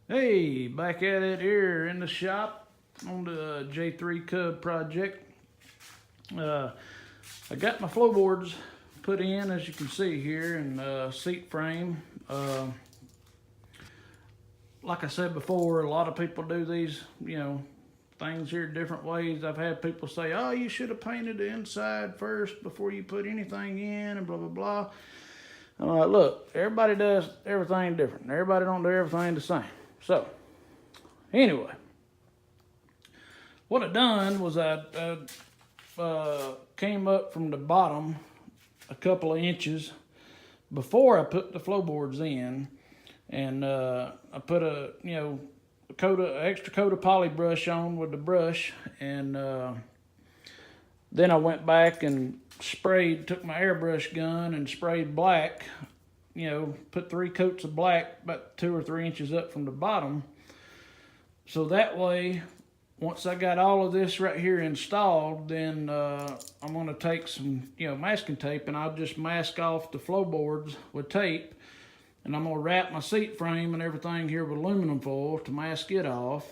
Hey, back at it here in the shop on the J-3 Cub project. I got my floorboards put in, as you can see here, and seat frame. Like I said before, a lot of people do these, things here different ways. I've had people say, "Oh, you should have painted the inside first before you put anything in," and blah blah blah. I'm like, look, everybody does everything different. Everybody don't do everything the same. So, anyway, what I done was I came up from the bottom a couple of inches before I put the floorboards in, and I put a extra coat of poly brush on with the brush, and then I went back and took my airbrush gun and sprayed black. Put 3 coats of black about 2 or 3 inches up from the bottom. So that way, once I got all of this right here installed, then I'm going to take some, masking tape, and I'll just mask off the floorboards with tape. And I'm going to wrap my seat frame and everything here with aluminum foil to mask it off.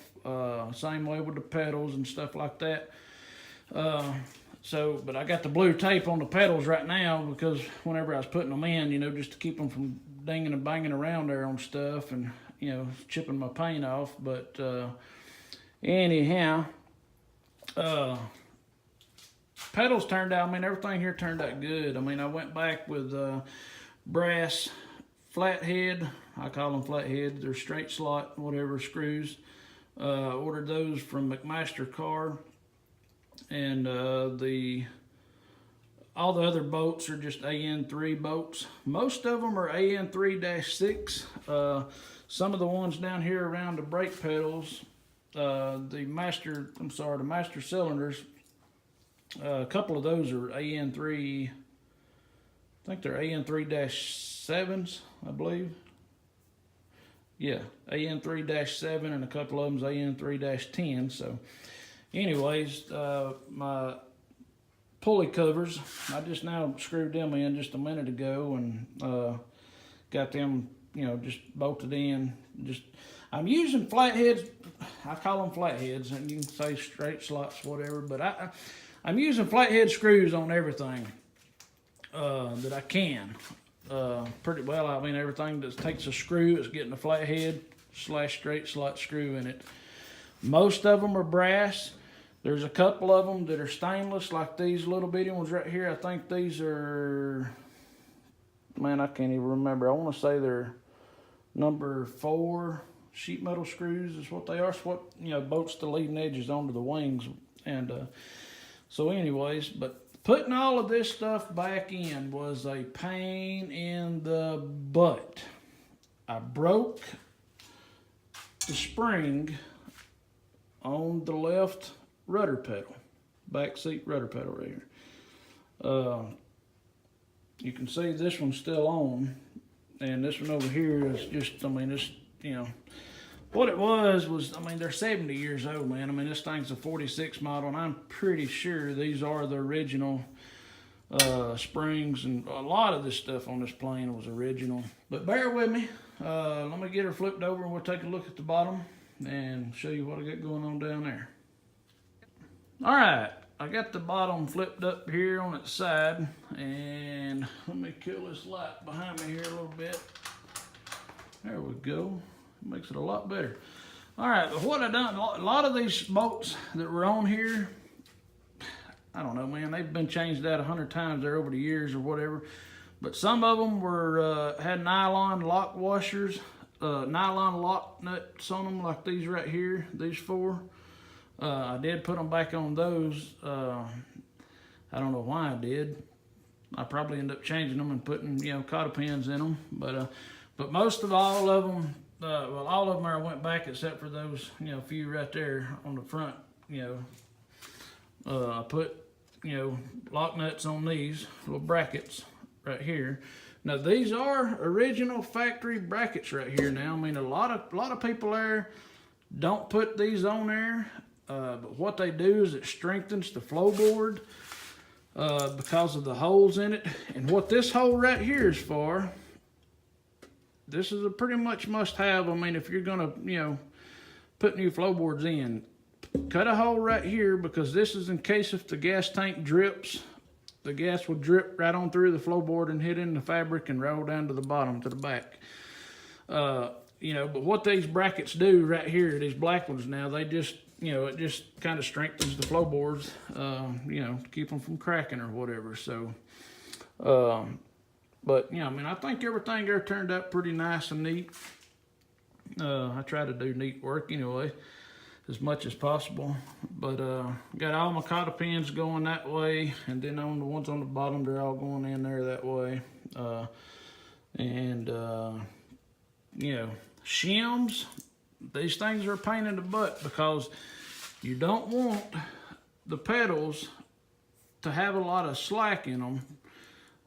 Same way with the pedals and stuff like that. But I got the blue tape on the pedals right now because whenever I was putting them in, just to keep them from dinging and banging around there on stuff and, chipping my paint off. But anyhow, pedals turned out, everything here turned out good. I went back with brass flathead, I call them flatheads, they're straight slot, whatever, screws. Ordered those from McMaster Car. And all the other bolts are just AN3 bolts. Most of them are AN3-6. Some of the ones down here around the brake pedals, the master cylinders, a couple of those are AN3, I think they're AN3-7s, I believe. Yeah, AN3-7, and a couple of them's AN3-10, so anyways, my pulley covers, I just now screwed them in just a minute ago, and got them, just bolted in. I'm using flatheads. I call them flatheads, and you can say straight slots, whatever. But I'm using flathead screws on everything that I can. Pretty well. Everything that takes a screw is getting a flathead / straight slot screw in it. Most of them are brass. There's a couple of them that are stainless, like these little bitty ones right here. I think these are, I can't even remember. I want to say they're number 4 sheet metal screws is what they are. It's what, bolts the leading edges onto the wings. And so anyways, but putting all of this stuff back in was a pain in the butt. I broke the spring on the left rudder pedal, back seat rudder pedal right here. You can see this one's still on, and this one over here is just, what it was, they're 70 years old, man. This thing's a 46 model, and I'm pretty sure these are the original springs, and a lot of this stuff on this plane was original. But bear with me. Let me get her flipped over, and we'll take a look at the bottom and show you what I got going on down there. All right, I got the bottom flipped up here on its side, and let me kill this light behind me here a little bit. There we go. Makes it a lot better. All right, but what I done, a lot of these bolts that were on here, I don't know, man, they've been changed out 100 times there over the years or whatever. But some of them had nylon lock washers, nylon lock nuts on them, like these right here, these 4. I did put them back on those. I don't know why I did. I probably end up changing them and putting, cotter pins in them. But most of all of them, all of them I went back except for those, few right there on the front. I put, lock nuts on these little brackets right here. Now these are original factory brackets right here. Now, a lot of people there don't put these on there. But what they do is it strengthens the floorboard because of the holes in it. And what this hole right here is for this is a pretty much must-have. I mean, if you're gonna, put new floorboards in, cut a hole right here, because this is in case if the gas tank drips, the gas will drip right on through the floorboard and hit in the fabric and roll down to the bottom, to the back. But what these brackets do right here, these black ones now, they just, it just kind of strengthens the floorboards, to keep them from cracking or whatever. So, but, I mean, I think everything there turned out pretty nice and neat. I try to do neat work anyway, as much as possible. But got all my cotter pins going that way, and then on the ones on the bottom, they're all going in there that way. Shims, these things are a pain in the butt, because you don't want the pedals to have a lot of slack in them.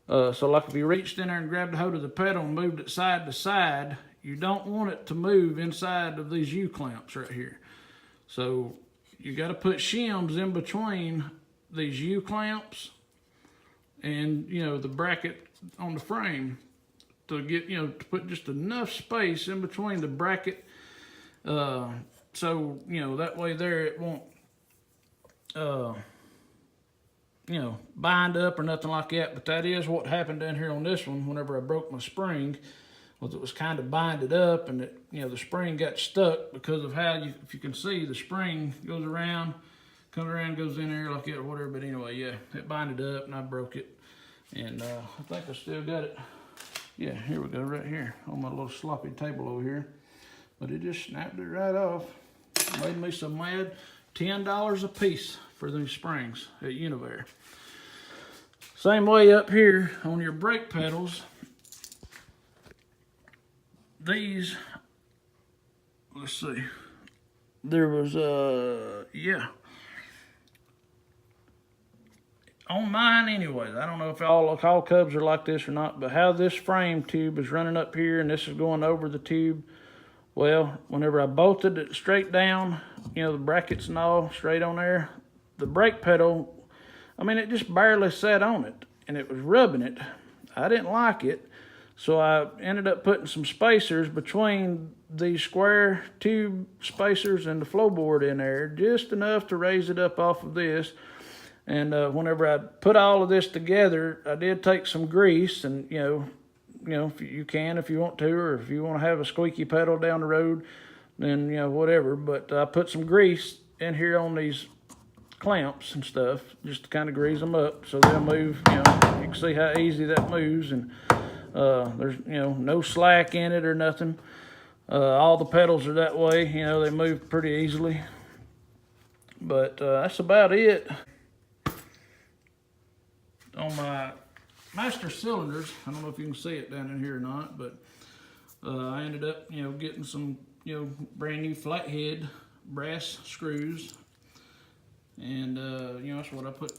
So like if you reached in there and grabbed a hold of the pedal and moved it side to side, you don't want it to move inside of these U-clamps right here. So you got to put shims in between these U-clamps and, the bracket on the frame to get, to put just enough space in between the bracket. So, that way there it won't, bind up or nothing like that. But that is what happened down here on this one whenever I broke my spring. Was it was kind of binded up, and it, the spring got stuck because of how if you can see, the spring goes around, comes around, goes in there like that or whatever. But anyway, yeah, it binded up and I broke it, and I think I still got it. Yeah, here we go, right here on my little sloppy table over here. But it just snapped it right off. Made me so mad. $10 a piece for these springs at Univair. Same way up here on your brake pedals. These, let's see, there was, on mine anyways, I don't know if all Cubs are like this or not, but how this frame tube is running up here and this is going over the tube, well, whenever I bolted it straight down, the brackets and all straight on there, the brake pedal, I mean, it just barely sat on it, and it was rubbing it. I didn't like it. So I ended up putting some spacers between these square tube spacers and the floorboard in there, just enough to raise it up off of this. And whenever I put all of this together, I did take some grease, and if you can, if you want to, or if you want to have a squeaky pedal down the road, then whatever. But I put some grease in here on these clamps and stuff, just to kind of grease them up so they'll move. You can see how easy that moves, and there's no slack in it or nothing. All the pedals are that way, they move pretty easily. But that's about it. On my master cylinders, I don't know if you can see it down in here or not, but I ended up getting some brand new flathead brass screws, and that's what I put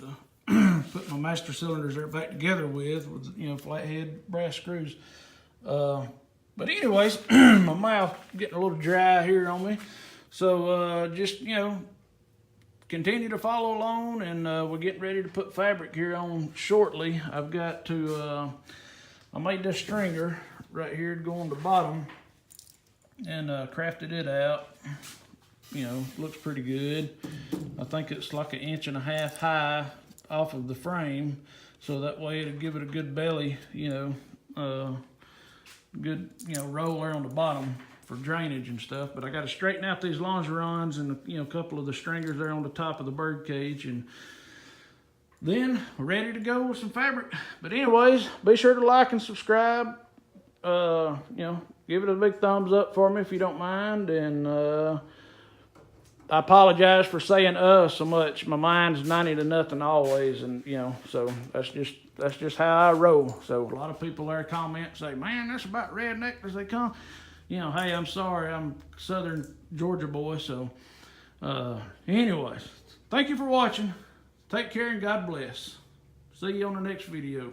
my master cylinders there back together with flathead brass screws. But anyways, my mouth getting a little dry here on me, so just continue to follow along, and we're getting ready to put fabric here on shortly. I've got to I made this stringer right here to go on the bottom, and crafted it out. Looks pretty good. I think it's like 1.5 inches high off of the frame, so that way it'll give it a good belly, good roll there on the bottom for drainage and stuff. But I got to straighten out these longerons and a couple of the stringers there on the top of the bird cage, and then we're ready to go with some fabric. But anyways, be sure to like and subscribe. Give it a big thumbs up for me if you don't mind, and I apologize for saying so much. My mind's 90 to nothing always, and so that's just how I roll. So a lot of people there comment, say, man, that's about redneck as they come. Hey, I'm sorry, I'm Southern Georgia boy. So anyways, thank you for watching. Take care and God bless. See you on the next video.